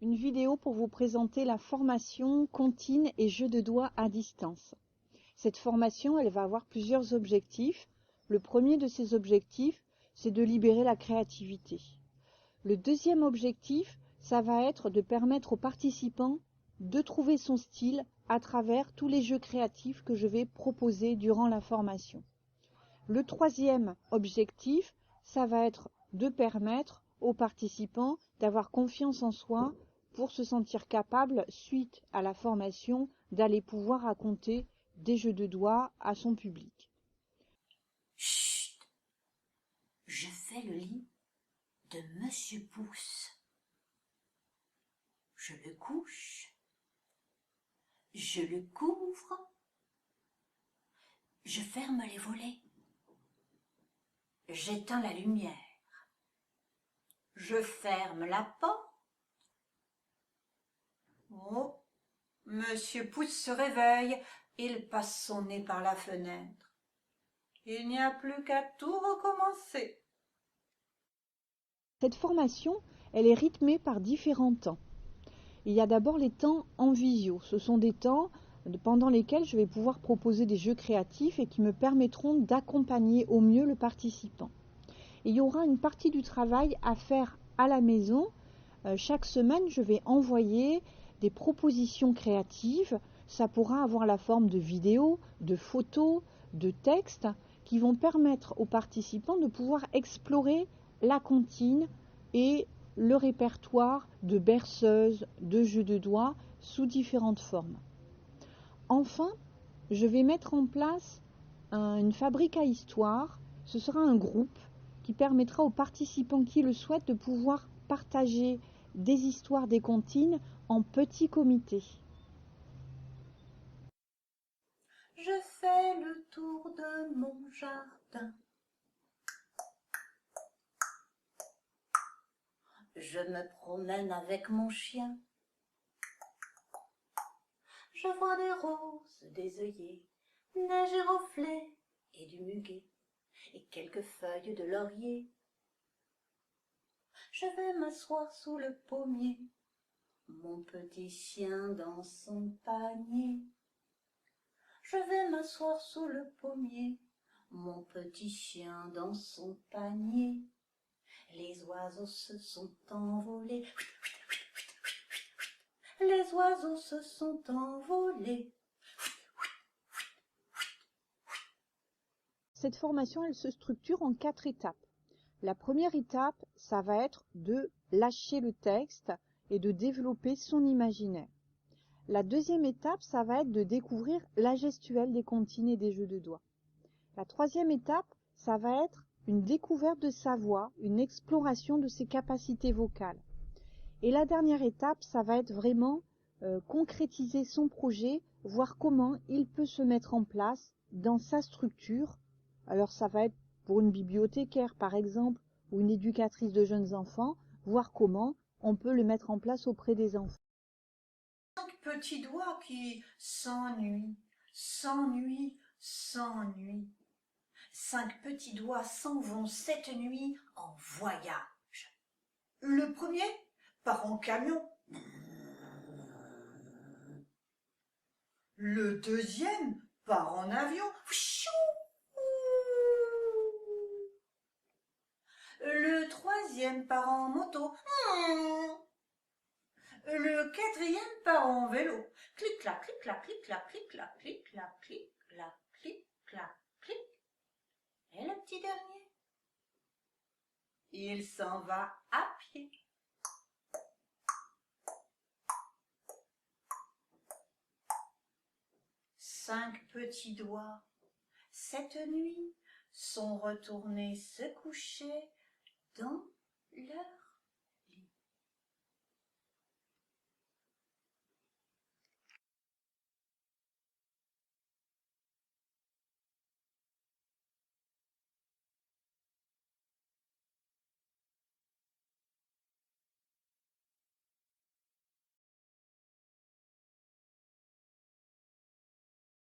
une vidéo pour vous présenter la formation comptines et jeux de doigts à distance. Cette formation, elle va avoir plusieurs objectifs. Le premier de ces objectifs, c'est de libérer la créativité. Le deuxième objectif, ça va être de permettre aux participants de trouver son style à travers tous les jeux créatifs que je vais proposer durant la formation. Le troisième objectif, ça va être de permettre aux participants d'avoir confiance en soi pour se sentir capable, suite à la formation, d'aller pouvoir raconter des jeux de doigts à son public. Chut! Je fais le lit de Monsieur Pouce. Je le couche, je le couvre, je ferme les volets, j'éteins la lumière, je ferme la porte. Oh, Monsieur Pouce se réveille, il passe son nez par la fenêtre. Il n'y a plus qu'à tout recommencer. Cette formation, elle est rythmée par différents temps. Il y a d'abord les temps en visio. Ce sont des temps pendant lesquels je vais pouvoir proposer des jeux créatifs et qui me permettront d'accompagner au mieux le participant. Et il y aura une partie du travail à faire à la maison. Chaque semaine, je vais envoyer des propositions créatives. Ça pourra avoir la forme de vidéos, de photos, de textes qui vont permettre aux participants de pouvoir explorer la comptine et le répertoire de berceuses, de jeux de doigts sous différentes formes. Enfin, je vais mettre en place une fabrique à histoire. Ce sera un groupe qui permettra aux participants qui le souhaitent de pouvoir partager des histoires des comptines en petits comités. Je fais le tour de mon jardin. Je me promène avec mon chien. Je vois des roses, des œillets, des giroflées et du muguet, et quelques feuilles de laurier. Je vais m'asseoir sous le pommier, mon petit chien dans son panier. Je vais m'asseoir sous le pommier, mon petit chien dans son panier. Les oiseaux se sont envolés. Les oiseaux se sont envolés. Cette formation, elle se structure en 4 étapes. La première étape, ça va être de lâcher le texte et de développer son imaginaire. La deuxième étape, ça va être de découvrir la gestuelle des comptines et des jeux de doigts. La troisième étape, ça va être une découverte de sa voix, une exploration de ses capacités vocales. Et la dernière étape, ça va être vraiment concrétiser son projet, voir comment il peut se mettre en place dans sa structure. Alors ça va être pour une bibliothécaire par exemple, ou une éducatrice de jeunes enfants, voir comment on peut le mettre en place auprès des enfants. 5 petits doigts qui s'ennuient, s'ennuient, s'ennuient. 5 petits doigts s'en vont cette nuit en voyage. Le premier part en camion. Le deuxième part en avion. Le troisième part en moto. Le quatrième part en vélo. Clic-clac, clic-clac, clic-clac, clic-clac, clic-clac, clic-clac, clic-clac, clic. Et le petit dernier, il s'en va à pied. Cinq petits doigts, cette nuit, sont retournés se coucher dans leur